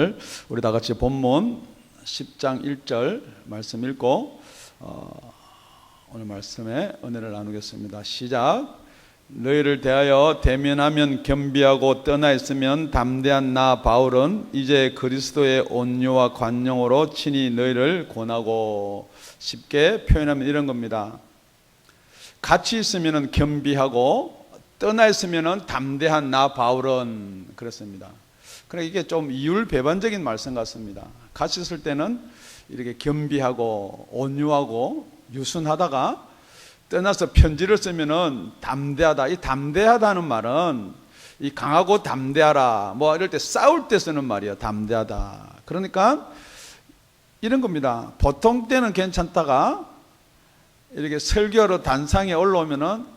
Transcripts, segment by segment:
오늘 우리 다 같이 본문 10장 1절 말씀 읽고 오늘 말씀에 은혜를 나누겠습니다. 시작. 너희를 대하여 대면하면 겸비하고 떠나 있으면 담대한 나 바울은 이제 그리스도의 온유와 관용으로 친히 너희를 권하고. 쉽게 표현하면 이런 겁니다. 같이 있으면 겸비하고 떠나 있으면 담대한 나 바울은 그렇습니다. 그러니까 이게 좀 이율배반적인 말씀 같습니다. 같이 있을 때는 이렇게 겸비하고 온유하고 유순하다가 떠나서 편지를 쓰면은 담대하다. 이 담대하다는 말은 이 강하고 담대하라 뭐 이럴 때 싸울 때 쓰는 말이에요. 담대하다. 그러니까 이런 겁니다. 보통 때는 괜찮다가 이렇게 설교로 단상에 올라오면은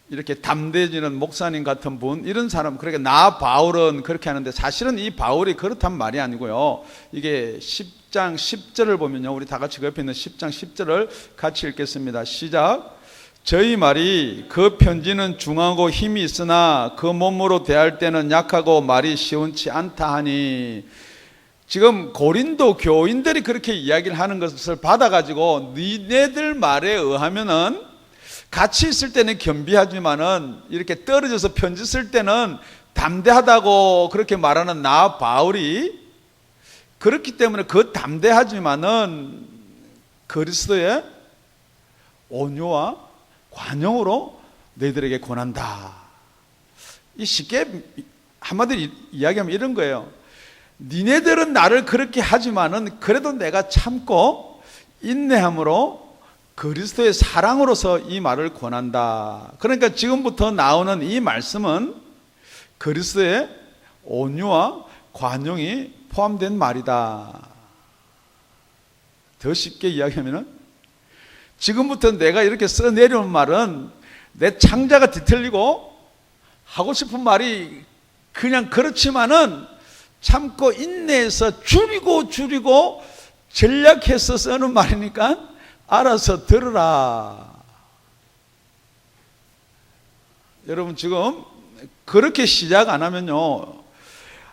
이렇게 담대해지는 목사님 같은 분, 이런 사람, 그러니까 나 바울은 그렇게 하는데 사실은 이 바울이 그렇단 말이 아니고요. 이게 10장 10절을 보면요. 우리 다 같이 그 옆에 있는 10장 10절을 같이 읽겠습니다. 시작. 저희 말이 그 편지는 중하고 힘이 있으나 그 몸으로 대할 때는 약하고 말이 시원치 않다 하니. 지금 고린도 교인들이 그렇게 이야기를 하는 것을 받아가지고 니네들 말에 의하면은 같이 있을 때는 겸비하지만은 이렇게 떨어져서 편지 쓸 때는 담대하다고 그렇게 말하는 나 바울이 그렇기 때문에 그 담대하지만은 그리스도의 온유와 관용으로 너희들에게 권한다. 이 쉽게 한마디로 이야기하면 이런 거예요. 니네들은 나를 그렇게 하지만은 그래도 내가 참고 인내함으로 그리스도의 사랑으로서 이 말을 권한다. 그러니까 지금부터 나오는 이 말씀은 그리스도의 온유와 관용이 포함된 말이다. 더 쉽게 이야기하면 지금부터 내가 이렇게 써내려온 말은 내 창자가 뒤틀리고 하고 싶은 말이 그냥 그렇지만은 참고 인내해서 줄이고 전략해서 쓰는 말이니까 알아서 들으라. 여러분 지금 그렇게 시작 안 하면요,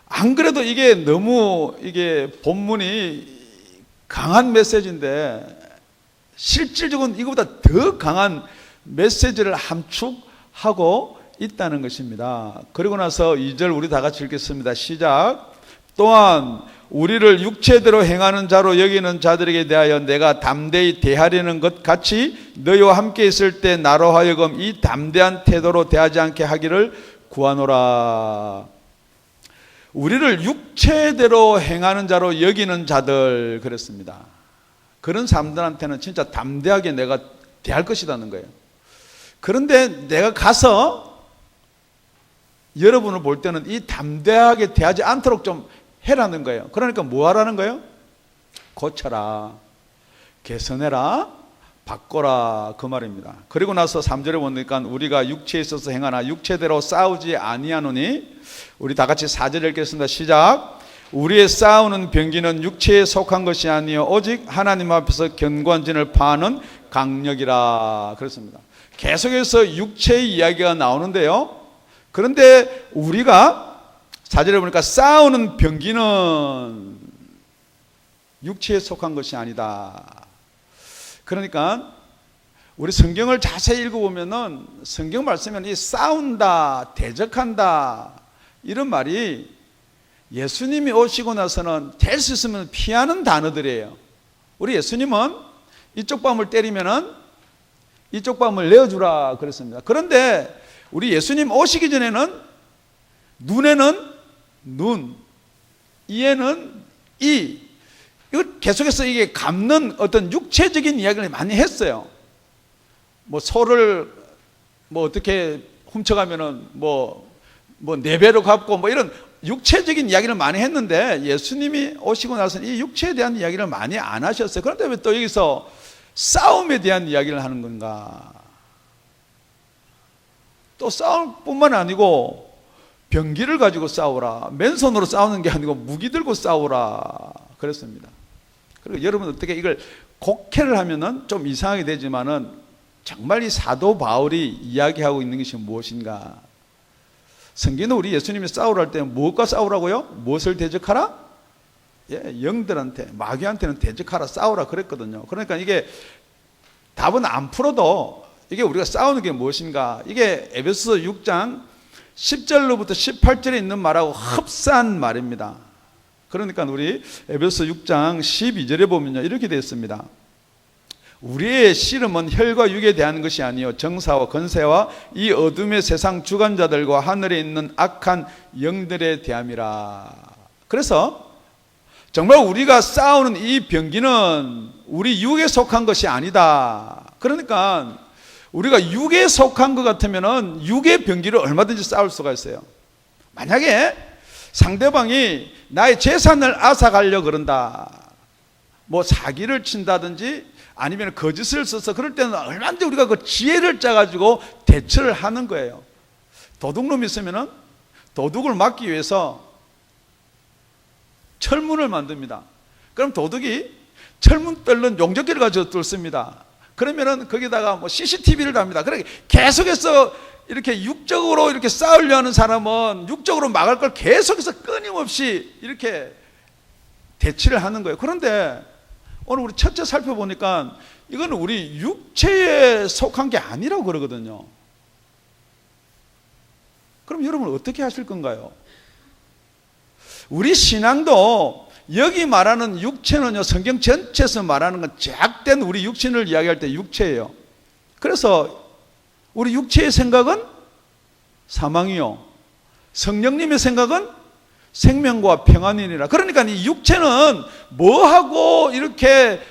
안 그래도 이게 너무 이게 본문이 강한 메시지인데 실질적으로 이거보다 더 강한 메시지를 함축하고 있다는 것입니다. 그리고 나서 2절 우리 다 같이 읽겠습니다. 시작. 또한 우리를 육체대로 행하는 자로 여기는 자들에게 대하여 내가 담대히 대하려는 것 같이 너희와 함께 있을 때 나로 하여금 이 담대한 태도로 대하지 않게 하기를 구하노라. 우리를 육체대로 행하는 자로 여기는 자들 그랬습니다. 그런 사람들한테는 진짜 담대하게 내가 대할 것이라는 거예요. 그런데 내가 가서 여러분을 볼 때는 이 담대하게 대하지 않도록 좀 해라는 거예요. 그러니까 뭐 하라는 거예요? 고쳐라, 개선해라, 바꿔라, 그 말입니다. 그리고 나서 3절에 보니까 우리가 육체에 있어서 행하나 육체대로 싸우지 아니하노니. 우리 다 같이 4절 읽겠습니다. 시작. 우리의 싸우는 병기는 육체에 속한 것이 아니요 오직 하나님 앞에서 견고한 진을 파하는 강력이라. 그렇습니다. 계속해서 육체의 이야기가 나오는데요, 그런데 우리가 4절에 보니까 싸우는 병기는 육체에 속한 것이 아니다. 그러니까 우리 성경을 자세히 읽어보면은 성경 말씀에는 이 싸운다, 대적한다 이런 말이 예수님이 오시고 나서는 될 수 있으면 피하는 단어들이에요. 우리 예수님은 이쪽 뺨을 때리면은 이쪽 뺨을 내어주라 그랬습니다. 그런데 우리 예수님 오시기 전에는 눈에는 눈, 이에는 이, 이거 계속해서 이게 감는 어떤 육체적인 이야기를 많이 했어요. 뭐 소를 뭐 어떻게 훔쳐가면은 뭐 4배로 갚고 뭐 이런 육체적인 이야기를 많이 했는데 예수님이 오시고 나서는 이 육체에 대한 이야기를 많이 안 하셨어요. 그런데 왜 또 여기서 싸움에 대한 이야기를 하는 건가? 또 싸움뿐만 아니고 병기를 가지고 싸우라, 맨손으로 싸우는 게 아니고 무기 들고 싸우라 그랬습니다. 그리고 여러분 어떻게 이걸 곡해를 하면은 좀 이상하게 되지만은 정말 이 사도 바울이 이야기하고 있는 것이 무엇인가? 성경은 우리 예수님이 싸우라 할 때 무엇과 싸우라고요? 무엇을 대적하라? 영들한테, 마귀한테는 대적하라, 싸우라 그랬거든요. 그러니까 이게 답은 안 풀어도 이게 우리가 싸우는 게 무엇인가? 이게 에베소서 6장 10절로부터 18절에 있는 말하고 흡사한 말입니다. 그러니까 우리 에베소서 6장 12절에 보면요, 이렇게 되어 있습니다. 우리의 씨름은 혈과 육에 대한 것이 아니요 정사와 권세와 이 어둠의 세상 주관자들과 하늘에 있는 악한 영들에 대함이라. 그래서 정말 우리가 싸우는 이 병기는 우리 육에 속한 것이 아니다. 그러니까 우리가 육에 속한 것 같으면 육의 병기를 얼마든지 싸울 수가 있어요. 만약에 상대방이 나의 재산을 앗아가려고 그런다, 뭐 사기를 친다든지 아니면 거짓을 써서, 그럴 때는 얼마든지 우리가 그 지혜를 짜가지고 대처를 하는 거예요. 도둑놈이 있으면 도둑을 막기 위해서 철문을 만듭니다. 그럼 도둑이 철문 뚫는 용접기를 가지고 뚫습니다. 그러면은 거기다가 뭐 CCTV를 답니다. 그러니까 계속해서 이렇게 육적으로 이렇게 싸우려 하는 사람은 육적으로 막을 걸 계속해서 끊임없이 이렇게 대치를 하는 거예요. 그런데 오늘 우리 첫째 살펴보니까 이건 우리 육체에 속한 게 아니라고 그러거든요. 그럼 여러분 어떻게 하실 건가요? 우리 신앙도 여기 말하는 육체는요, 성경 전체에서 말하는 건 제약된 우리 육신을 이야기할 때 육체예요. 그래서 우리 육체의 생각은 사망이요, 성령님의 생각은 생명과 평안이니라. 그러니까 이 육체는 뭐하고 이렇게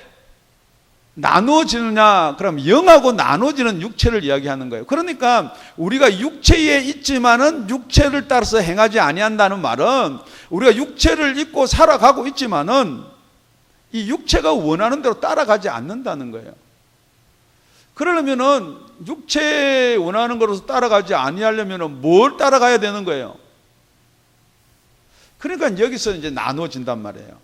나누어지느냐? 그럼 영하고 나누어지는 육체를 이야기하는 거예요. 그러니까 우리가 육체에 있지만은 육체를 따라서 행하지 아니한다는 말은 우리가 육체를 입고 살아가고 있지만은 이 육체가 원하는 대로 따라가지 않는다는 거예요. 그러려면은 육체에 원하는 것으로 따라가지 아니하려면은 뭘 따라가야 되는 거예요? 그러니까 여기서 이제 나누어진단 말이에요.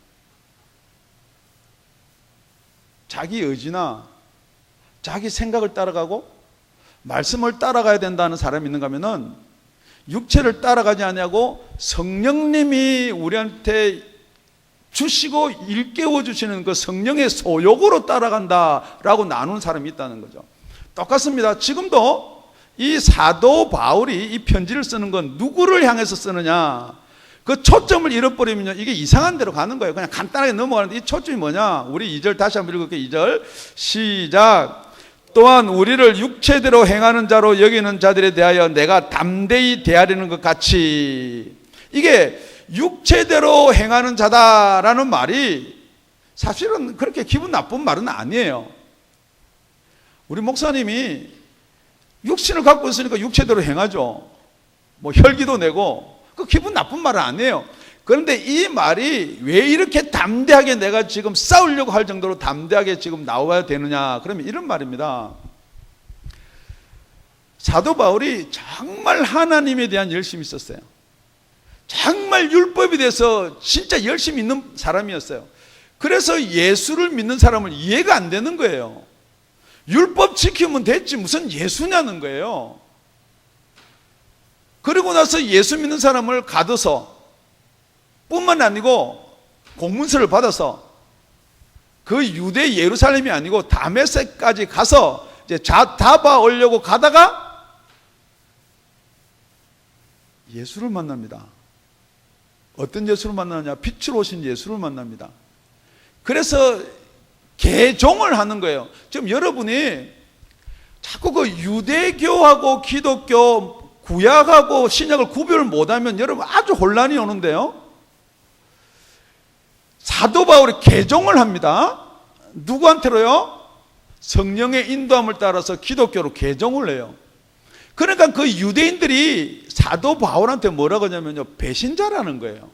자기 의지나 자기 생각을 따라가고 말씀을 따라가야 된다는 사람이 있는가 하면은 육체를 따라가지 않냐고 성령님이 우리한테 주시고 일깨워 주시는 그 성령의 소욕으로 따라간다라고 나누는 사람이 있다는 거죠. 똑같습니다. 지금도 이 사도 바울이 이 편지를 쓰는 건 누구를 향해서 쓰느냐, 그 초점을 잃어버리면 이게 이상한 데로 가는 거예요. 그냥 간단하게 넘어가는데 이 초점이 뭐냐? 우리 2절 다시 한번 읽을게요. 2절 시작. 또한 우리를 육체대로 행하는 자로 여기는 자들에 대하여 내가 담대히 대하려는 것 같이, 이게 육체대로 행하는 자다라는 말이 사실은 그렇게 기분 나쁜 말은 아니에요. 우리 목사님이 육신을 갖고 있으니까 육체대로 행하죠. 뭐 혈기도 내고, 그 기분 나쁜 말은 아니에요. 그런데 이 말이 왜 이렇게 담대하게 내가 지금 싸우려고 할 정도로 담대하게 지금 나와야 되느냐? 그러면 이런 말입니다. 사도 바울이 정말 하나님에 대한 열심이 있었어요. 정말 율법에 대해서 진짜 열심히 있는 사람이었어요. 그래서 예수를 믿는 사람을 이해가 안 되는 거예요. 율법 지키면 됐지 무슨 예수냐는 거예요. 그리고 나서 예수 믿는 사람을 가둬서, 뿐만 아니고 공문서를 받아서 그 유대 예루살렘이 아니고 다메섹까지 가서 이제 잡아오려고 가다가 예수를 만납니다. 어떤 예수를 만나느냐? 빛으로 오신 예수를 만납니다. 그래서 개종을 하는 거예요. 지금 여러분이 자꾸 그 유대교하고 기독교, 구약하고 신약을 구별을 못하면 여러분 아주 혼란이 오는데요. 사도 바울이 개종을 합니다. 누구한테로요? 성령의 인도함을 따라서 기독교로 개종을 해요. 그러니까 그 유대인들이 사도 바울한테 뭐라고 하냐면요, 배신자라는 거예요.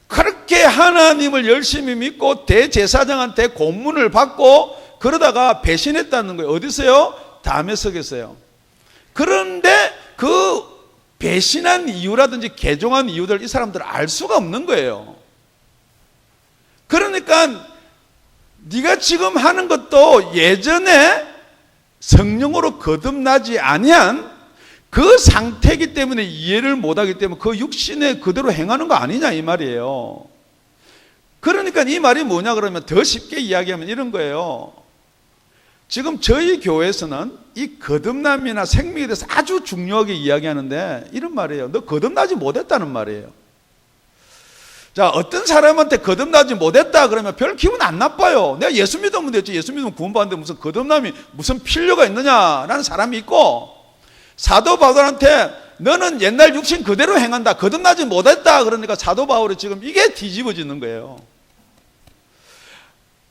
그렇게 하나님을 열심히 믿고 대제사장한테 고문을 받고 그러다가 배신했다는 거예요. 어디서요? 다메섹에서요. 그런데 그 배신한 이유라든지 개종한 이유들 이 사람들은 알 수가 없는 거예요. 그러니까 네가 지금 하는 것도 예전에 성령으로 거듭나지 아니한 그 상태이기 때문에 이해를 못하기 때문에 그 육신에 그대로 행하는 거 아니냐 이 말이에요. 그러니까 이 말이 뭐냐 그러면 더 쉽게 이야기하면 이런 거예요. 지금 저희 교회에서는 이 거듭남이나 생명에 대해서 아주 중요하게 이야기하는데 이런 말이에요. 너 거듭나지 못했다는 말이에요. 자, 어떤 사람한테 거듭나지 못했다 그러면 별 기분 안 나빠요. 내가 예수 믿으면 됐지. 예수 믿으면 구원받는데 무슨 거듭남이 무슨 필요가 있느냐라는 사람이 있고, 사도 바울한테 너는 옛날 육신 그대로 행한다, 거듭나지 못했다 그러니까 사도 바울이 지금 이게 뒤집어지는 거예요.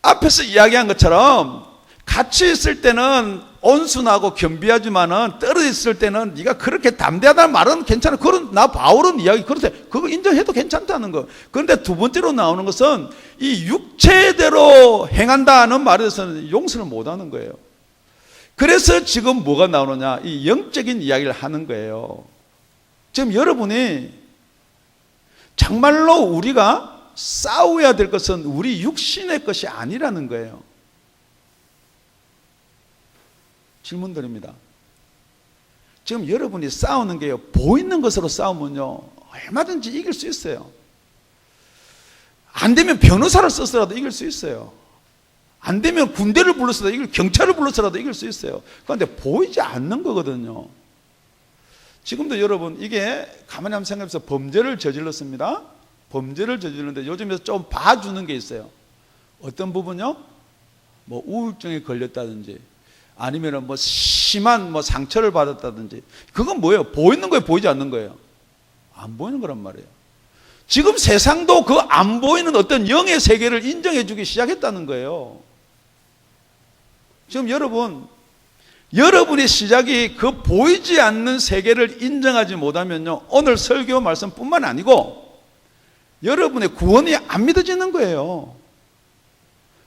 앞에서 이야기한 것처럼 같이 있을 때는 온순하고 겸비하지만은 떨어져 있을 때는 네가 그렇게 담대하다는 말은 괜찮아. 그런 나 바울은 이야기 그렇대. 그거 인정해도 괜찮다는 거. 그런데 두 번째로 나오는 것은 이 육체대로 행한다는 말에 대해서는 용서를 못 하는 거예요. 그래서 지금 뭐가 나오느냐? 이 영적인 이야기를 하는 거예요. 지금 여러분이 정말로 우리가 싸워야 될 것은 우리 육신의 것이 아니라는 거예요. 질문 드립니다. 지금 여러분이 싸우는 게요, 보이는 것으로 싸우면요 얼마든지 이길 수 있어요. 안 되면 변호사를 써서라도 이길 수 있어요. 안 되면 군대를 불러서라도 경찰을 불러서라도 이길 수 있어요. 그런데 보이지 않는 거거든요. 지금도 여러분 이게 가만히 한번 생각해서 범죄를 저질렀습니다. 범죄를 저질렀는데 요즘에 좀 봐주는 게 있어요. 어떤 부분요? 뭐 우울증에 걸렸다든지 아니면 뭐 심한 뭐 상처를 받았다든지, 그건 뭐예요? 보이는 거예요, 보이지 않는 거예요? 안 보이는 거란 말이에요. 지금 세상도 그 안 보이는 어떤 영의 세계를 인정해 주기 시작했다는 거예요. 지금 여러분의 시작이 그 보이지 않는 세계를 인정하지 못하면요, 오늘 설교 말씀뿐만 아니고 여러분의 구원이 안 믿어지는 거예요.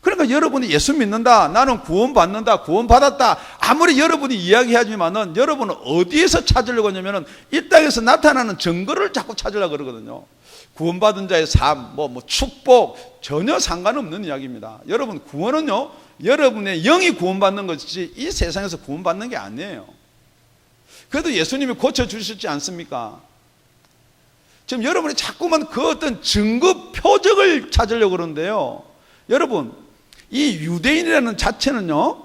그러니까 여러분이 예수 믿는다, 나는 구원받는다, 구원받았다, 아무리 여러분이 이야기하지만은 여러분은 어디에서 찾으려고 하냐면은 이 땅에서 나타나는 증거를 자꾸 찾으려고 그러거든요. 구원받은 자의 삶, 뭐 축복, 전혀 상관없는 이야기입니다. 여러분, 구원은요, 여러분의 영이 구원받는 것이지 이 세상에서 구원받는 게 아니에요. 그래도 예수님이 고쳐주셨지 않습니까? 지금 여러분이 자꾸만 그 어떤 증거 표적을 찾으려고 그러는데요. 여러분, 이 유대인이라는 자체는요,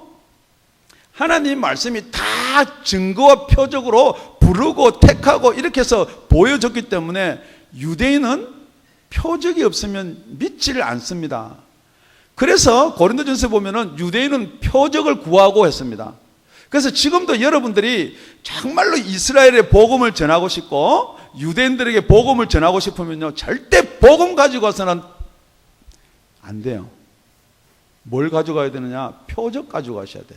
하나님 말씀이 다 증거와 표적으로 부르고 택하고 이렇게 해서 보여줬기 때문에 유대인은 표적이 없으면 믿지를 않습니다. 그래서 고린도전서에 보면은 유대인은 표적을 구하고 했습니다. 그래서 지금도 여러분들이 정말로 이스라엘의 복음을 전하고 싶고 유대인들에게 복음을 전하고 싶으면요, 절대 복음 가지고 와서는 안 돼요. 뭘 가져가야 되느냐? 표적 가져가셔야 돼.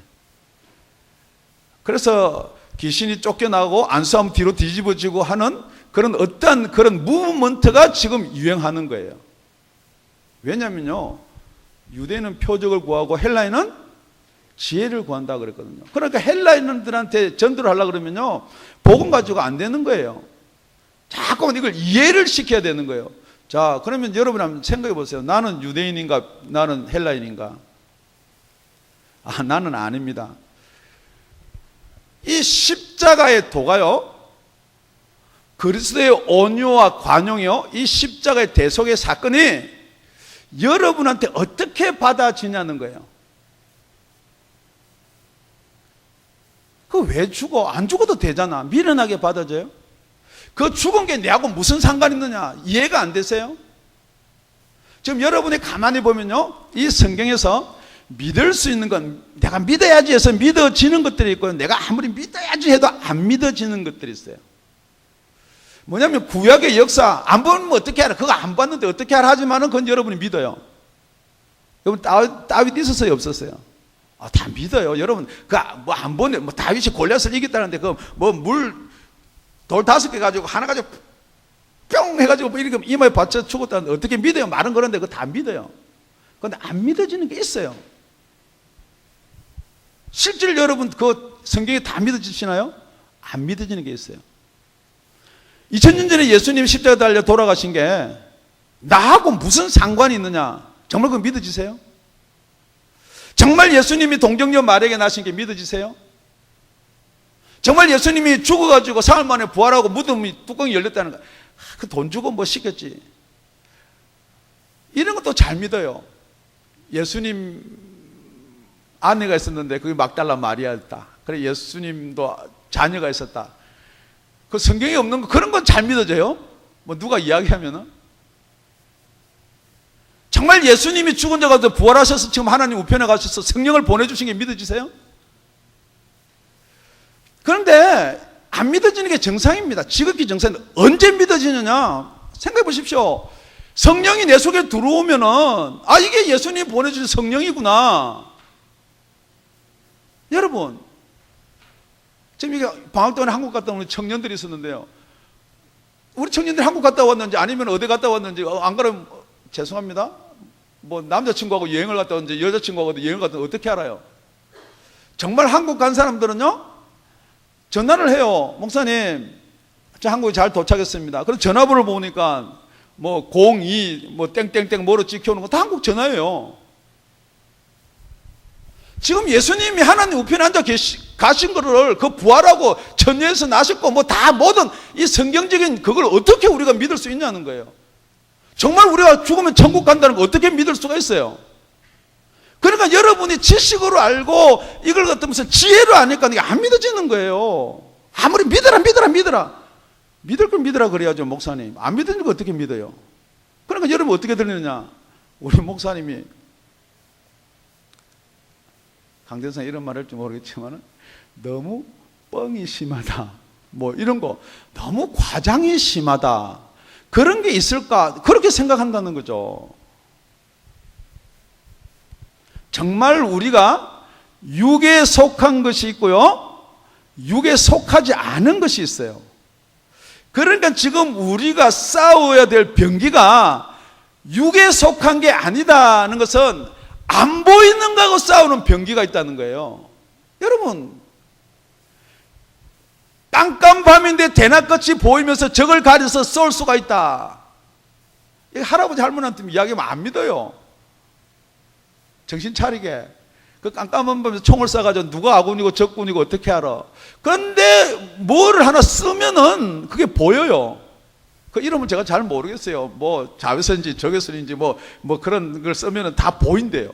그래서 귀신이 쫓겨나고 안수하면 뒤로 뒤집어지고 하는 그런 어떠한 그런 무브먼트가 지금 유행하는 거예요. 왜냐면요, 유대인은 표적을 구하고 헬라인은 지혜를 구한다 그랬거든요. 그러니까 헬라인들한테 전도를 하려고 그러면요, 복음 가지고 안 되는 거예요. 자꾸만 이걸 이해를 시켜야 되는 거예요. 자, 그러면 여러분 한번 생각해 보세요. 나는 유대인인가? 나는 헬라인인가? 아, 나는 아닙니다. 이 십자가의 도가요, 그리스도의 온유와 관용이요, 이 십자가의 대속의 사건이 여러분한테 어떻게 받아지냐는 거예요. 그 왜 죽어? 안 죽어도 되잖아. 미련하게 받아져요. 그 죽은 게 내하고 무슨 상관이 있느냐? 이해가 안 되세요? 지금 여러분이 가만히 보면요, 이 성경에서 믿을 수 있는 건 내가 믿어야지 해서 믿어지는 것들이 있고, 내가 아무리 믿어야지 해도 안 믿어지는 것들이 있어요. 뭐냐면 구약의 역사 안 보면 어떻게 알아? 그거 안 봤는데 어떻게 알아? 하지만은 그건 여러분이 믿어요. 여러분 다윗 있었어요, 없었어요? 아, 다 믿어요. 여러분 그 뭐 안 보네. 뭐 다윗이 골리앗을 이겼다는데 그 뭐 물 돌 5개 가지고 하나 가지고 뿅 해가지고 뭐 이렇게 이마에 받쳐 죽었다는데 어떻게 믿어요? 말은 그런데 그거 다 믿어요. 그런데 안 믿어지는 게 있어요. 실제로 여러분 그 성경에 다 믿어지시나요? 안 믿어지는 게 있어요. 2000년 전에 예수님이 십자가 달려 돌아가신 게 나하고 무슨 상관이 있느냐? 정말 그거 믿어지세요? 정말 예수님이 동정녀 마리아에게 나신 게 믿어지세요? 정말 예수님이 죽어가지고 사흘 만에 부활하고 무덤이 뚜껑이 열렸다는 거, 그 돈 주고 뭐 시켰지. 이런 것도 잘 믿어요. 예수님 아내가 있었는데 그게 막달라 마리아였다. 그래 예수님도 자녀가 있었다. 그 성경에 없는 거, 그런 건 잘 믿어져요. 뭐 누가 이야기하면은. 정말 예수님이 죽은 자 가운데 부활하셔서 지금 하나님 우편에 가셔서 성령을 보내주신 게 믿어지세요? 그런데 안 믿어지는 게 정상입니다. 지극히 정상입니다. 언제 믿어지느냐? 생각해 보십시오. 성령이 내 속에 들어오면은, 아, 이게 예수님이 보내주신 성령이구나. 여러분, 지금 이게 방학 동안에 한국 갔다 오는 청년들이 있었는데요. 우리 청년들이 한국 갔다 왔는지 아니면 어디 갔다 왔는지, 안 그러면 죄송합니다. 뭐 남자친구하고 여행을 갔다 왔는지 여자친구하고 여행을 갔다 왔는지 어떻게 알아요? 정말 한국 간 사람들은요, 전화를 해요. 목사님, 저 한국에 잘 도착했습니다. 그래서 전화번호를 보니까 뭐 02, 뭐 땡땡땡 뭐로 찍혀오는 거 다 한국 전화예요. 지금 예수님이 하나님 우편에 앉아 가신 거를 그 부활하고 천녀에서 나셨고 뭐 다 모든 이 성경적인 그걸 어떻게 우리가 믿을 수 있냐는 거예요. 정말 우리가 죽으면 천국 간다는 거 어떻게 믿을 수가 있어요? 그러니까 여러분이 지식으로 알고 이걸 갖다 무슨 지혜로 아니까 이게 안 믿어지는 거예요. 아무리 믿어라 믿을 걸 믿으라 그래야죠. 목사님 안 믿는 거 어떻게 믿어요? 그러니까 여러분 어떻게 들리느냐, 우리 목사님이 강대상 이런 말 할지 모르겠지만 너무 뻥이 심하다, 뭐 이런 거 너무 과장이 심하다, 그런 게 있을까, 그렇게 생각한다는 거죠. 정말 우리가 육에 속한 것이 있고요, 육에 속하지 않은 것이 있어요. 그러니까 지금 우리가 싸워야 될 병기가 육에 속한 게 아니다는 것은 안 보이는 거하고 싸우는 병기가 있다는 거예요. 여러분, 깜깜밤인데 대낮같이 보이면서 적을 가려서 쏠 수가 있다. 할아버지 할머니한테 이야기하면 안 믿어요. 정신 차리게. 그 깜깜한 밤에 총을 쏴가지고 누가 아군이고 적군이고 어떻게 알아? 그런데 뭘 하나 쓰면은 그게 보여요. 그 이름은 제가 잘 모르겠어요. 뭐 자외선인지 적외선인지 뭐 그런 걸 쓰면은 다 보인대요.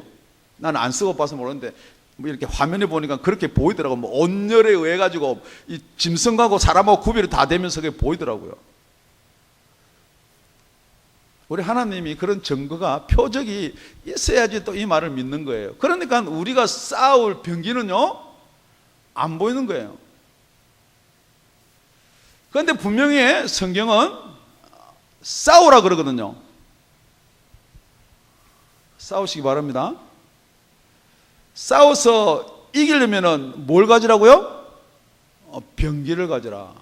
나는 안 쓰고 봐서 모르는데 뭐 이렇게 화면에 보니까 그렇게 보이더라고. 뭐 온열에 의해 가지고 이 짐승하고 사람하고 구별이 다 되면서 그게 보이더라고요. 우리 하나님이 그런 증거가, 표적이 있어야지 또 이 말을 믿는 거예요. 그러니까 우리가 싸울 병기는요, 안 보이는 거예요. 그런데 분명히 성경은 싸우라 그러거든요. 싸우시기 바랍니다. 싸워서 이기려면 뭘 가지라고요? 병기를 가지라.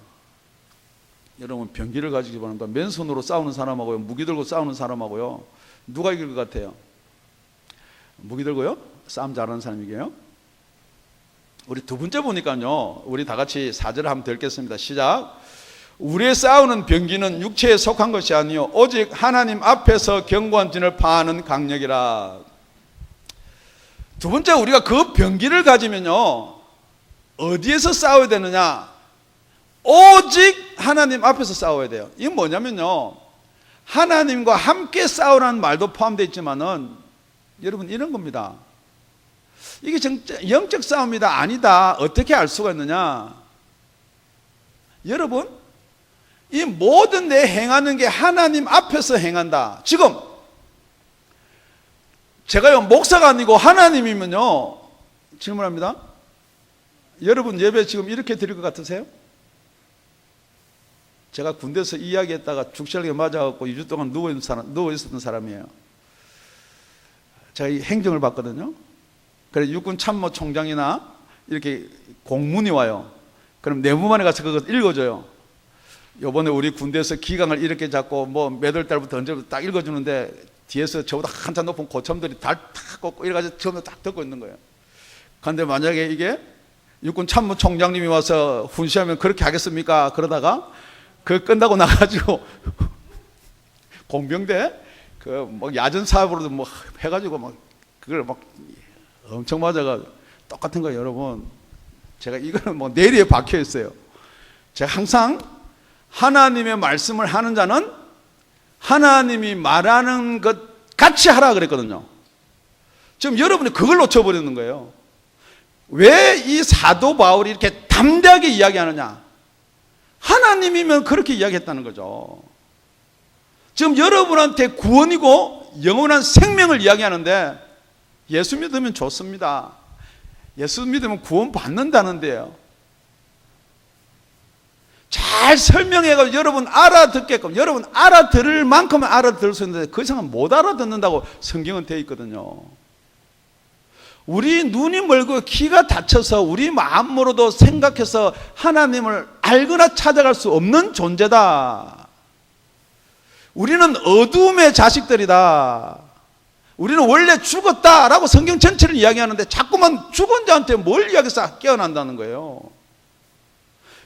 여러분, 병기를 가지기 바랍니다. 맨손으로 싸우는 사람하고요, 무기 들고 싸우는 사람하고요, 누가 이길 것 같아요? 무기 들고요? 싸움 잘하는 사람이게요. 우리 두 번째 보니까요, 우리 다 같이 4절을 한번 읽겠습니다. 시작. 우리의 싸우는 병기는 육체에 속한 것이 아니요 오직 하나님 앞에서 견고한 진을 파하는 강력이라. 두 번째, 우리가 그 병기를 가지면요, 어디에서 싸워야 되느냐? 오직 하나님 앞에서 싸워야 돼요. 이건 뭐냐면요, 하나님과 함께 싸우라는 말도 포함되어 있지만은 여러분 이런 겁니다. 이게 영적 싸움이다 아니다 어떻게 알 수가 있느냐? 여러분, 이 모든 내 행하는 게 하나님 앞에서 행한다. 지금 제가요 목사가 아니고 하나님이면요, 질문합니다. 여러분 예배 지금 이렇게 드릴 것 같으세요? 제가 군대에서 이야기했다가 죽철에 맞아갖고 2주 동안 누워 있었던 사람이에요. 제가 이 행정을 봤거든요. 그래서 육군 참모 총장이나 이렇게 공문이 와요. 그럼 내무반에 가서 그거 읽어줘요. 요번에 우리 군대에서 기강을 이렇게 잡고 뭐 몇 월 달부터 언제부터 딱 읽어주는데 뒤에서 저보다 한참 높은 고참들이 달 탁 꽂고 이래가지고 전부 딱 듣고 있는 거예요. 그런데 만약에 이게 육군 참모 총장님이 와서 훈시하면 그렇게 하겠습니까? 그러다가 그 끝나고 나가지고 공병대 그 뭐 야전 사업으로도 뭐 해가지고 막 그걸 막 엄청 맞아가 똑같은 거예요, 여러분. 제가 이거는 뭐 내리에 박혀 있어요. 제가 항상 하나님의 말씀을 하는 자는 하나님이 말하는 것 같이 하라 그랬거든요. 지금 여러분이 그걸 놓쳐버리는 거예요. 왜 이 사도 바울이 이렇게 담대하게 이야기하느냐? 하나님이면 그렇게 이야기했다는 거죠. 지금 여러분한테 구원이고 영원한 생명을 이야기하는데 예수 믿으면 좋습니다. 예수 믿으면 구원 받는다는데요. 잘 설명해가지고 여러분 알아듣게끔, 여러분 알아들을 만큼은 알아들을 수 있는데 그 이상은 못 알아듣는다고 성경은 되어 있거든요. 우리 눈이 멀고 귀가 닫혀서 우리 마음으로도 생각해서 하나님을 알거나 찾아갈 수 없는 존재다. 우리는 어둠의 자식들이다. 우리는 원래 죽었다라고 성경 전체를 이야기하는데 자꾸만 죽은 자한테 뭘 이야기해서 깨어난다는 거예요.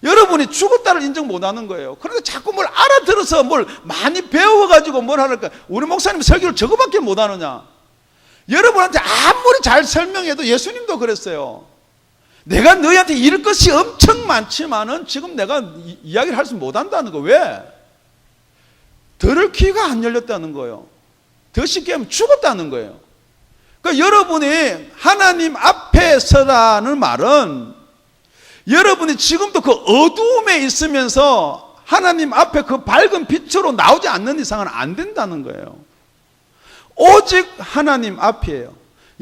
여러분이 죽었다를 인정 못하는 거예요. 그러니까 자꾸 뭘 알아들어서 뭘 많이 배워가지고 뭘 하니까 우리 목사님 설교를 저거밖에 못하느냐. 여러분한테 아무리 잘 설명해도 예수님도 그랬어요. 내가 너희한테 이럴 것이 엄청 많지만은 지금 내가 이야기를 할 수 못한다는 거. 왜? 들을 귀가 안 열렸다는 거예요. 더 쉽게 하면 죽었다는 거예요. 그러니까 여러분이 하나님 앞에 서라는 말은 여러분이 지금도 그 어두움에 있으면서 하나님 앞에 그 밝은 빛으로 나오지 않는 이상은 안 된다는 거예요. 오직 하나님 앞이에요.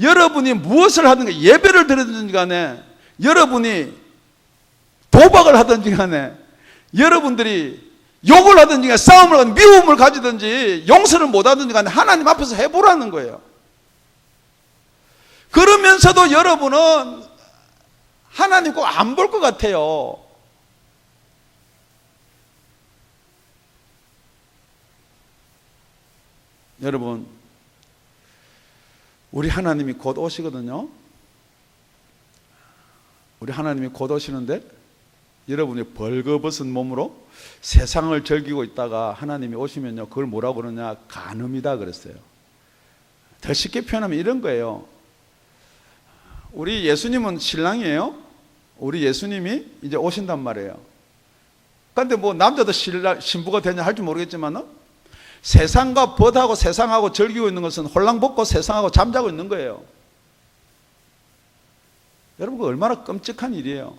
여러분이 무엇을 하든지, 예배를 드리든지 간에, 여러분이 도박을 하든지 간에, 여러분들이 욕을 하든지 간에, 싸움을 하든지, 미움을 가지든지, 용서를 못 하든지 간에 하나님 앞에서 해보라는 거예요. 그러면서도 여러분은 하나님 꼭 안 볼 것 같아요. 여러분, 우리 하나님이 곧 오시거든요. 우리 하나님이 곧 오시는데 여러분이 벌거벗은 몸으로 세상을 즐기고 있다가 하나님이 오시면요, 그걸 뭐라고 그러냐? 간음이다 그랬어요. 더 쉽게 표현하면 이런 거예요. 우리 예수님은 신랑이에요. 우리 예수님이 이제 오신단 말이에요. 그런데 뭐 남자도 신부가 되냐 할지 모르겠지만 세상과 벗하고 세상하고 즐기고 있는 것은 홀랑벗고 세상하고 잠자고 있는 거예요. 여러분, 그 얼마나 끔찍한 일이에요.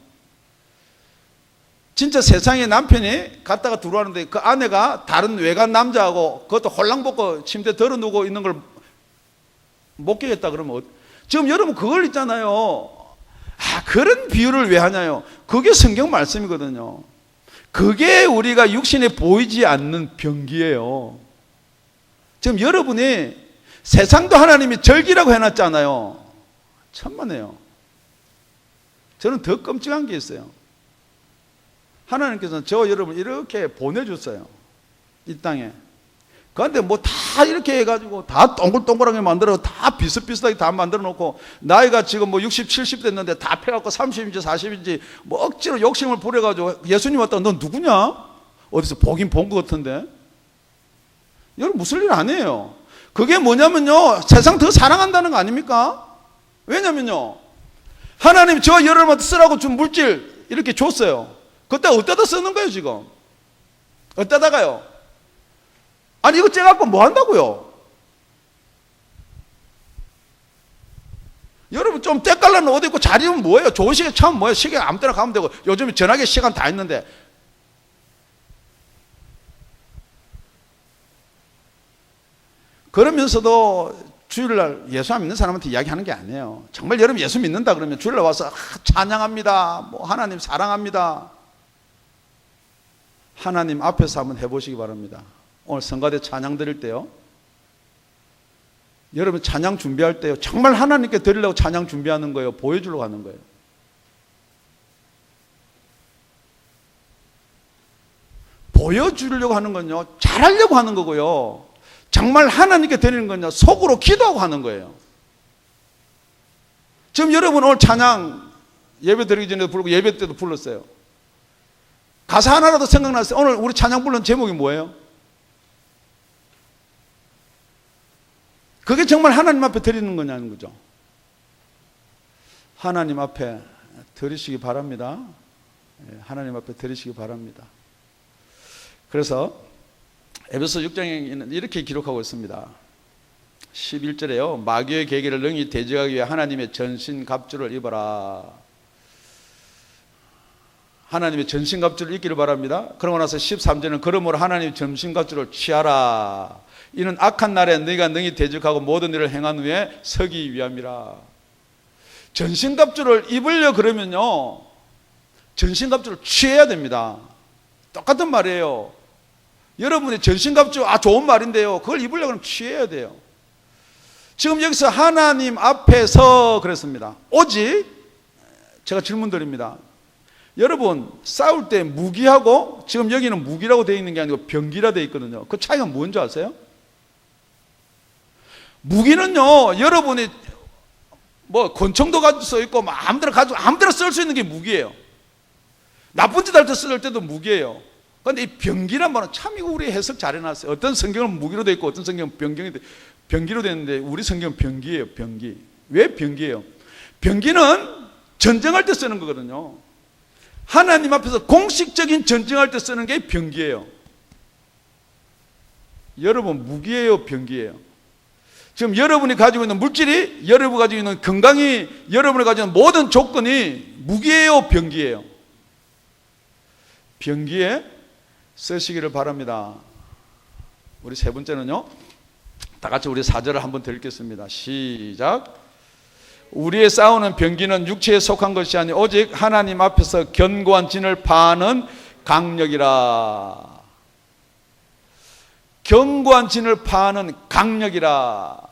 진짜 세상에 남편이 갔다가 들어왔는데 그 아내가 다른 외간 남자하고 그것도 홀랑벗고 침대에 들어누고 있는 걸 목격했다 그러면 지금 여러분 그걸 있잖아요. 그런 비유를 왜 하냐요? 그게 성경 말씀이거든요. 그게 우리가 육신에 보이지 않는 병기예요. 지금 여러분이 세상도 하나님이 절기라고 해놨잖아요. 천만에요. 저는 더 끔찍한 게 있어요. 하나님께서는 저와 여러분 이렇게 보내줬어요. 이 땅에. 그런데 뭐 다 이렇게 해가지고 다 동글동글하게 만들어 다 비슷비슷하게 다 만들어 놓고 나이가 지금 뭐 60, 70 됐는데 다 패갖고 30인지 40인지 뭐 억지로 욕심을 부려가지고 예수님 왔다가 넌 누구냐? 어디서 보긴 본 것 같은데. 여러분 무슨 일 아니에요. 그게 뭐냐면요, 세상 더 사랑한다는 거 아닙니까? 왜냐면요, 하나님 저와 여러분한테 쓰라고 준 물질 이렇게 줬어요. 그때 어디다 쓰는 거예요 지금? 어디다가요? 아니 이거 째갖고 뭐 한다고요? 여러분 좀 때깔나는 옷 입고 잘 입으면 뭐예요? 좋은 시계 차면 뭐예요? 시계 아무 때나 가면 되고 요즘에 전화기 시간 다 있는데. 그러면서도 주일날 예수 안 믿는 사람한테 이야기하는 게 아니에요. 정말 여러분 예수 믿는다 그러면 주일날 와서 찬양합니다, 뭐 하나님 사랑합니다, 하나님 앞에서 한번 해보시기 바랍니다. 오늘 성가대 찬양 드릴 때요, 여러분 찬양 준비할 때요, 정말 하나님께 드리려고 찬양 준비하는 거예요? 보여주려고 하는 거예요? 보여주려고 하는 건요, 잘하려고 하는 거고요. 정말 하나님께 드리는 건요, 속으로 기도하고 하는 거예요. 지금 여러분 오늘 찬양 예배 드리기 전에도 부르고 예배 때도 불렀어요. 가사 하나라도 생각났어요? 오늘 우리 찬양 부른 제목이 뭐예요? 그게 정말 하나님 앞에 드리는 거냐는 거죠. 하나님 앞에 드리시기 바랍니다. 하나님 앞에 드리시기 바랍니다. 그래서 에베소 6장에는 이렇게 기록하고 있습니다. 11절에요. 마귀의 계계를 능히 대적하기 위해 하나님의 전신갑주를 입어라. 하나님의 전신갑주를 입기를 바랍니다. 그러고 나서 13절은 그러므로 하나님의 전신갑주를 취하라. 이는 악한 날에 너희가 능히 대적하고 모든 일을 행한 후에 서기 위함이라. 전신갑주를 입으려 그러면요, 전신갑주를 취해야 됩니다. 똑같은 말이에요. 여러분이 전신갑주, 좋은 말인데요, 그걸 입으려면 취해야 돼요. 지금 여기서 하나님 앞에서 그랬습니다. 오직, 제가 질문 드립니다. 여러분, 싸울 때 무기하고, 지금 여기는 무기라고 되어 있는 게 아니고 병기라 되어 있거든요. 그 차이가 뭔지 아세요? 무기는요, 여러분이 권총도 가지고 써 있고, 아무데나 쓸 수 있는 게 무기예요. 나쁜 짓 할 때 쓸 때도 무기예요. 그런데 이 병기란 말은 참 이거 우리 해석 잘 해놨어요. 어떤 성경은 무기로 되어 있고, 어떤 성경은 병기로 되어 있는데, 우리 성경은 병기예요, 병기. 왜 병기예요? 병기는 전쟁할 때 쓰는 거거든요. 하나님 앞에서 공식적인 전쟁할 때 쓰는 게 병기예요. 여러분, 무기예요, 병기예요? 지금 여러분이 가지고 있는 물질이, 여러분이 가지고 있는 건강이, 여러분이 가지고 있는 모든 조건이 무기예요, 병기예요? 병기에 쓰시기를 바랍니다. 우리 세 번째는요, 다 같이 우리 4절을 한번 더 읽겠습니다. 시작. 우리의 싸우는 병기는 육체에 속한 것이 아니 오직 하나님 앞에서 견고한 진을 파는 강력이라. 견고한 진을 파는 강력이라.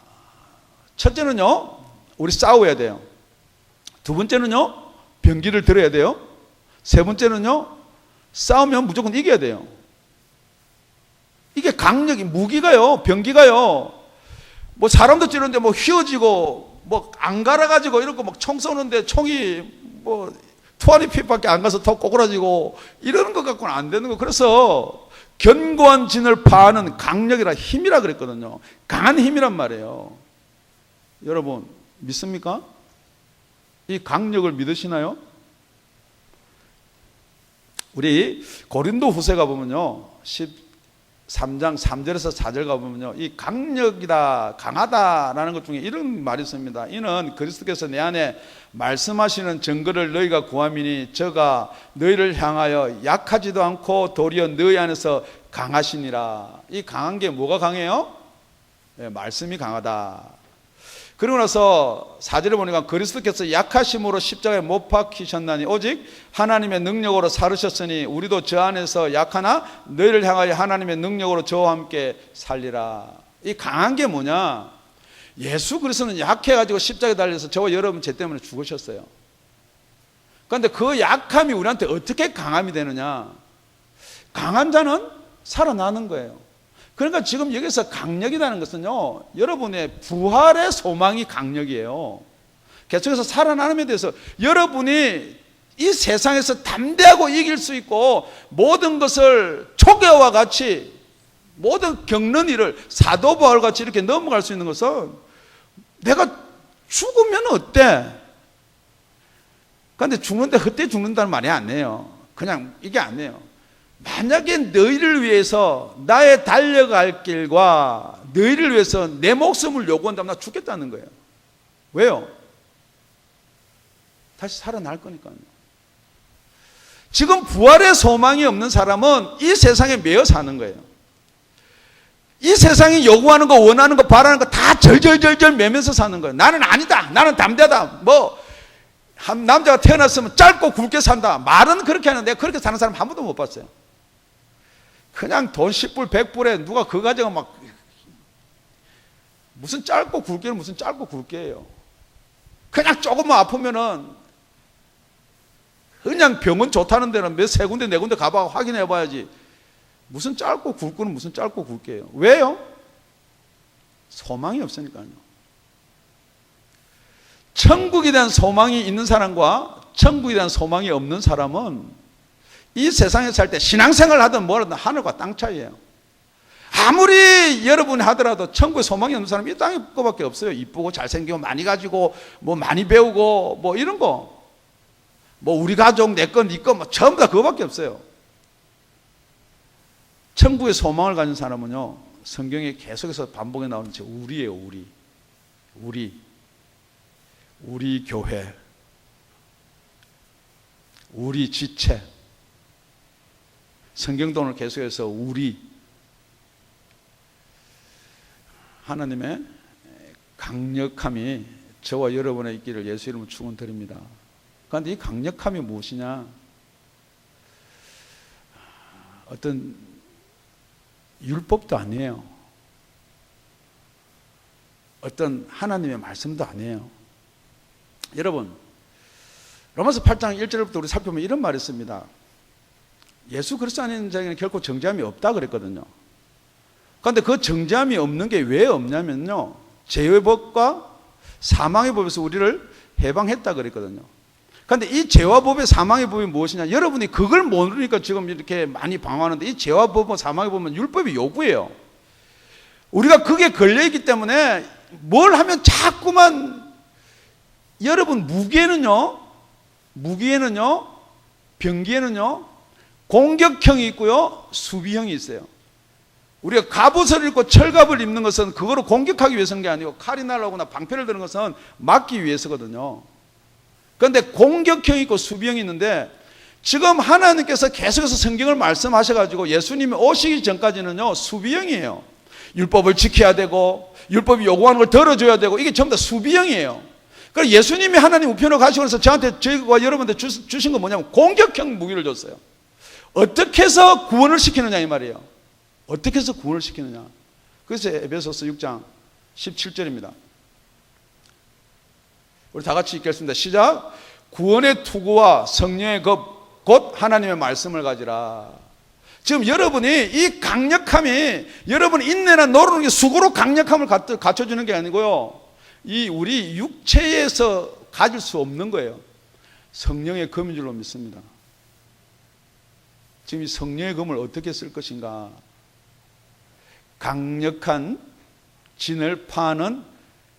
첫째는요, 우리 싸워야 돼요. 두 번째는요, 병기를 들어야 돼요. 세 번째는요, 싸우면 무조건 이겨야 돼요. 이게 강력이, 무기가요, 병기가요, 사람도 찌르는데 휘어지고 안 갈아가지고 이런 거 총 쏘는데 총이 20핏밖에 안 가서 더 꼬꾸라지고 이러는 것 갖고는 안 되는 거. 그래서 견고한 진을 파는 강력이라, 힘이라 그랬거든요. 강한 힘이란 말이에요. 여러분 믿습니까? 이 강력을 믿으시나요? 우리 고린도 후서 가보면요, 13장 3절에서 4절 가보면요, 이 강력이다, 강하다라는 것 중에 이런 말이 있습니다. 이는 그리스도께서 내 안에 말씀하시는 증거를 너희가 구함이니 저가 너희를 향하여 약하지도 않고 도리어 너희 안에서 강하시니라. 이 강한 게 뭐가 강해요? 네, 말씀이 강하다. 그러고 나서 4절에 보니까 그리스도께서 약하심으로 십자가에 못 박히셨나니 오직 하나님의 능력으로 살으셨으니 우리도 저 안에서 약하나 너희를 향하여 하나님의 능력으로 저와 함께 살리라. 이 강한 게 뭐냐? 예수 그리스도는 약해가지고 십자가에 달려서 저와 여러분 죄 때문에 죽으셨어요. 그런데 그 약함이 우리한테 어떻게 강함이 되느냐? 강한 자는 살아나는 거예요. 그러니까 지금 여기서 강력이라는 것은요, 여러분의 부활의 소망이 강력이에요. 계속해서 살아나는 데 대해서 여러분이 이 세상에서 담대하고 이길 수 있고 모든 것을 초계와 같이 모든 겪는 일을 사도바울 같이 이렇게 넘어갈 수 있는 것은 내가 죽으면 어때? 그런데 죽는데 헛되이 죽는다는 말이 아니에요. 그냥 이게 아니에요. 만약에 너희를 위해서 나의 달려갈 길과 너희를 위해서 내 목숨을 요구한다면 나 죽겠다는 거예요. 왜요? 다시 살아날 거니까요. 지금 부활의 소망이 없는 사람은 이 세상에 매여 사는 거예요. 이 세상이 요구하는 거, 원하는 거, 바라는 거 다 절절절절 매면서 사는 거예요. 나는 아니다, 나는 담대하다, 한 남자가 태어났으면 짧고 굵게 산다, 말은 그렇게 하는데 그렇게 사는 사람 한 번도 못 봤어요. 그냥 돈 10불 100불에 누가 그거 가지고 무슨 짧고 굵게는 무슨 짧고 굵게예요. 그냥 조금만 아프면은 그냥 병원 좋다는 데는 몇 세 군데 네 군데 가봐 확인해 봐야지. 무슨 짧고 굵고는 무슨 짧고 굵게예요. 왜요? 소망이 없으니까요. 천국에 대한 소망이 있는 사람과 천국에 대한 소망이 없는 사람은 이 세상에 살 때 신앙생활을 하든 뭐라든 하늘과 땅 차이예요. 아무리 여러분이 하더라도 천국에 소망이 없는 사람이 이 땅에 거밖에 없어요. 이쁘고 잘생기고 많이 가지고 많이 배우고 이런 거. 뭐 우리 가족, 내 거, 네 거, 뭐 전부 다 그거밖에 없어요. 천국의 소망을 가진 사람은요, 성경에 계속해서 반복해 나오는 제 우리예요. 우리 교회, 우리 지체. 성경도 오늘 계속해서 우리, 하나님의 강력함이 저와 여러분의 있기를 예수 이름으로 축원드립니다. 그런데 이 강력함이 무엇이냐? 어떤 율법도 아니에요. 어떤 하나님의 말씀도 아니에요. 여러분, 로마서 8장 1절부터 우리 살펴보면 이런 말이 있습니다. 예수 그리스도 아닌 자에게는 결코 정죄함이 없다 그랬거든요. 그런데 그 정죄함이 없는 게 왜 없냐면요, 죄의 법과 사망의 법에서 우리를 해방했다 그랬거든요. 그런데 이 죄와 법의 사망의 법이 무엇이냐? 여러분이 그걸 모르니까 지금 이렇게 많이 방황하는데, 이 죄와 법과 사망의 법은 율법의 요구예요. 우리가 그게 걸려있기 때문에 뭘 하면 자꾸만, 여러분 무기에는요, 병기에는요 공격형이 있고요 수비형이 있어요. 우리가 갑옷을 입고 철갑을 입는 것은 그거로 공격하기 위해서인 게 아니고, 칼이 날아오거나 방패를 드는 것은 막기 위해서거든요. 그런데 공격형이 있고 수비형이 있는데, 지금 하나님께서 계속해서 성경을 말씀하셔가지고 예수님이 오시기 전까지는요 수비형이에요. 율법을 지켜야 되고 율법이 요구하는 걸 들어줘야 되고, 이게 전부 다 수비형이에요. 그래서 예수님이 하나님 우편으로 가시고 나서 저와 여러분한테 주신 건 뭐냐면 공격형 무기를 줬어요. 어떻게 해서 구원을 시키느냐 이 말이에요. 어떻게 해서 구원을 시키느냐. 그래서 에베소서 6장 17절입니다. 우리 다 같이 읽겠습니다. 시작. 구원의 투구와 성령의 급, 곧 하나님의 말씀을 가지라. 지금 여러분이 이 강력함이, 여러분 인내나 노력의 수고로 강력함을 갖춰주는 게 아니고요, 이 우리 육체에서 가질 수 없는 거예요. 성령의 검인 줄로 믿습니다. 지금 이 성령의 검을 어떻게 쓸 것인가? 강력한 진을 파는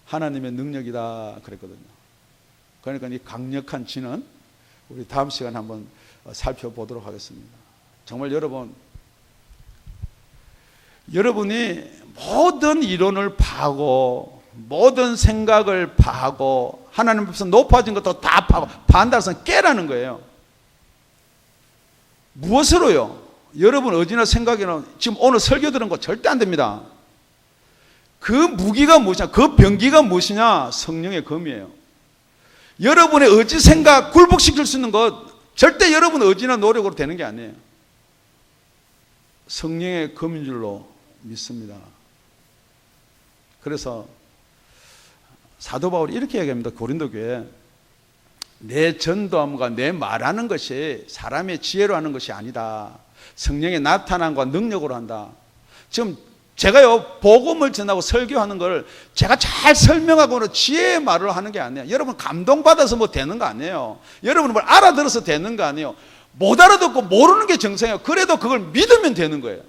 하나님의 능력이다 그랬거든요. 그러니까 이 강력한 진은 우리 다음 시간에 한번 살펴보도록 하겠습니다. 정말 여러분이 모든 이론을 파고 모든 생각을 파고 하나님 앞에서 높아진 것도 다 파고, 파한다는 것은 깨라는 거예요. 무엇으로요? 여러분 의지나 생각이나 지금 오늘 설교 들은 거 절대 안 됩니다. 그 무기가 무엇이냐, 그 병기가 무엇이냐? 성령의 검이에요. 여러분의 의지 생각 굴복시킬 수 있는 것 절대 여러분 의지나 노력으로 되는 게 아니에요. 성령의 검인 줄로 믿습니다. 그래서 사도 바울이 이렇게 얘기합니다. 고린도 교회에, 내 전도함과 내 말하는 것이 사람의 지혜로 하는 것이 아니다. 성령의 나타남과 능력으로 한다. 지금 제가요 복음을 전하고 설교하는 걸 제가 잘 설명하고 지혜의 말을 하는 게 아니에요. 여러분 감동받아서 뭐 되는 거 아니에요. 여러분 뭘 알아들어서 되는 거 아니에요. 못 알아듣고 모르는 게 정상이에요. 그래도 그걸 믿으면 되는 거예요.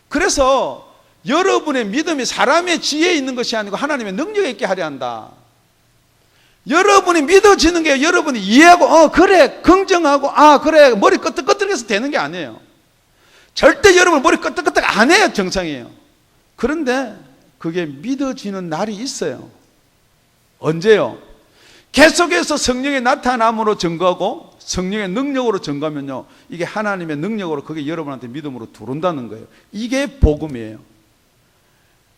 그래서 여러분의 믿음이 사람의 지혜에 있는 것이 아니고 하나님의 능력에 있게 하려 한다. 여러분이 믿어지는 게 여러분이 이해하고 그래 긍정하고 그래 머리 끄덕끄덕해서 되는 게 아니에요. 절대 여러분 머리 끄덕끄덕 안 해요. 정상이에요. 그런데 그게 믿어지는 날이 있어요. 언제요? 계속해서 성령의 나타남으로 증거하고 성령의 능력으로 증거하면요, 이게 하나님의 능력으로 그게 여러분한테 믿음으로 들어온다는 거예요. 이게 복음이에요.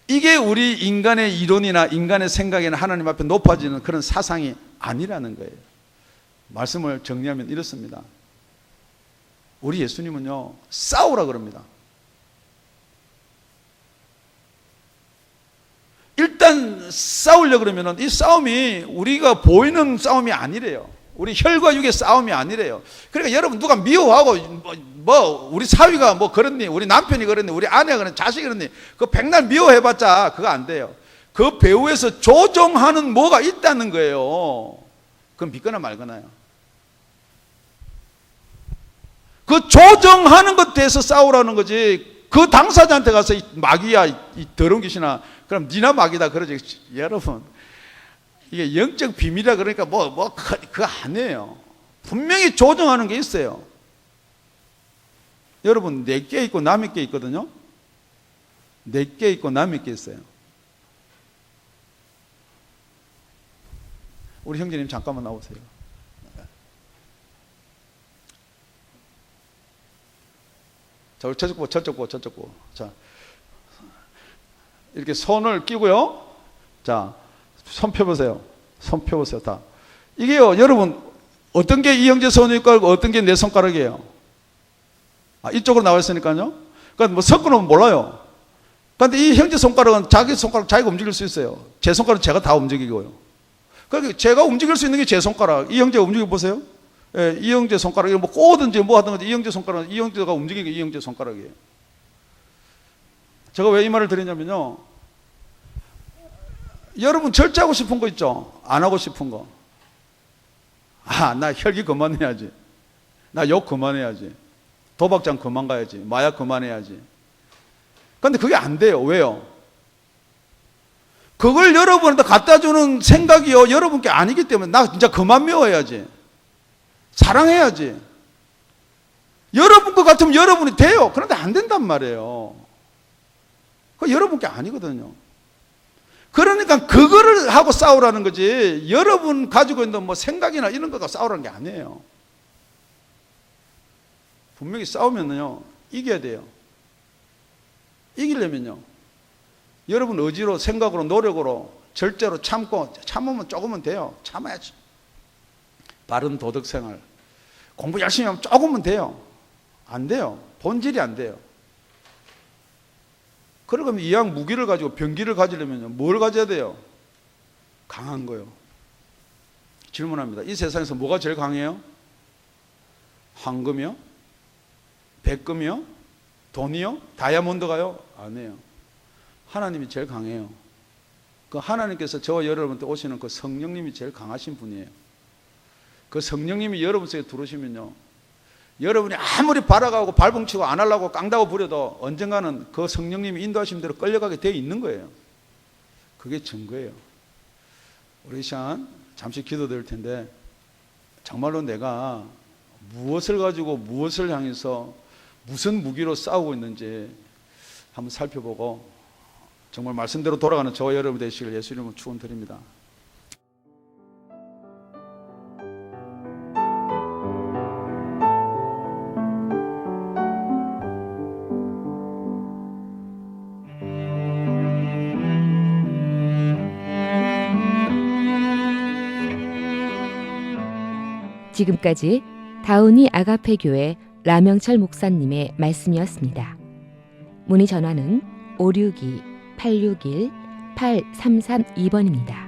이게 우리 인간의 이론이나 인간의 생각이나 하나님 앞에 높아지는 그런 사상이 아니라는 거예요. 말씀을 정리하면 이렇습니다. 우리 예수님은요 싸우라 그럽니다. 일단 싸우려고 그러면 이 싸움이 우리가 보이는 싸움이 아니래요. 우리 혈과 육의 싸움이 아니래요. 그러니까 여러분 누가 미워하고 우리 사위가 뭐 그랬니, 우리 남편이 그랬니, 우리 아내가 그랬니, 자식이 그랬니, 그 백날 미워해봤자 그거 안 돼요. 그 배후에서 조정하는 뭐가 있다는 거예요. 그건 믿거나 말거나요. 그 조정하는 것에 대해서 싸우라는 거지. 그 당사자한테 가서 이 마귀야, 이 더러운 귀신아, 그럼 니나 마귀다 그러지. 여러분 이게 영적 비밀이라 그러니까 그거 아니에요. 분명히 조정하는 게 있어요. 여러분, 내게 있고 남의 게 있거든요. 내게 있고 남의 게 있어요. 우리 형제님 잠깐만 나오세요. 자, 우리 저쪽 보고 저쪽 보고 저쪽 보고. 자, 이렇게 손을 끼고요. 자, 손 펴보세요. 손 펴보세요. 다. 이게요, 여러분, 어떤 게 이 형제 손일까고 어떤 게 내 손가락이에요? 이쪽으로 나와 있으니까요. 그러니까 뭐 섞어놓으면 몰라요. 그런데 이 형제 손가락은 자기 손가락 자기가 움직일 수 있어요. 제 손가락은 제가 다 움직이고요. 그러니까 제가 움직일 수 있는 게 제 손가락. 이 형제가 움직여 보세요. 예, 이 형제 손가락이 뭐 꼬든지 뭐 하든지 이 형제 손가락은 이 형제가 움직이는 게 이 형제 손가락이에요. 제가 왜 이 말을 드리냐면요. 여러분 절제하고 싶은 거 있죠? 안 하고 싶은 거. 나 혈기 그만해야지. 나 욕 그만해야지. 도박장 그만 가야지. 마약 그만해야지. 그런데 그게 안 돼요. 왜요? 그걸 여러분한테 갖다 주는 생각이요, 여러분께 아니기 때문에 나 진짜 그만 미워해야지. 사랑해야지. 여러분 것 같으면 여러분이 돼요. 그런데 안 된단 말이에요. 그거 여러분 게 아니거든요. 그러니까 그거를 하고 싸우라는 거지, 여러분 가지고 있는 뭐 생각이나 이런 거가 싸우라는 게 아니에요. 분명히 싸우면요, 이겨야 돼요. 이기려면요, 여러분 의지로, 생각으로, 노력으로, 절제로 참고, 참으면 조금은 돼요. 참아야지. 바른 도덕 생활. 공부 열심히 하면 조금은 돼요. 안 돼요. 본질이 안 돼요. 그러면 이왕 무기를 가지고 병기를 가지려면 뭘 가져야 돼요? 강한 거요. 질문합니다. 이 세상에서 뭐가 제일 강해요? 황금이요? 백금이요? 돈이요? 다이아몬드가요? 아니에요. 하나님이 제일 강해요. 그 하나님께서 저와 여러분한테 오시는 그 성령님이 제일 강하신 분이에요. 그 성령님이 여러분 속에 들어오시면요, 여러분이 아무리 바라가고 발봉치고 안 하려고 깡다고 부려도 언젠가는 그 성령님이 인도하신 대로 끌려가게 되어 있는 거예요. 그게 증거예요. 우리 시간 잠시 기도드릴 텐데, 정말로 내가 무엇을 가지고 무엇을 향해서 무슨 무기로 싸우고 있는지 한번 살펴보고 정말 말씀대로 돌아가는 저와 여러분 되시길 예수 이름으로 축원드립니다. 지금까지 다운이 아가페 교회 라명철 목사님의 말씀이었습니다. 문의 전화는 562-861-8332번입니다.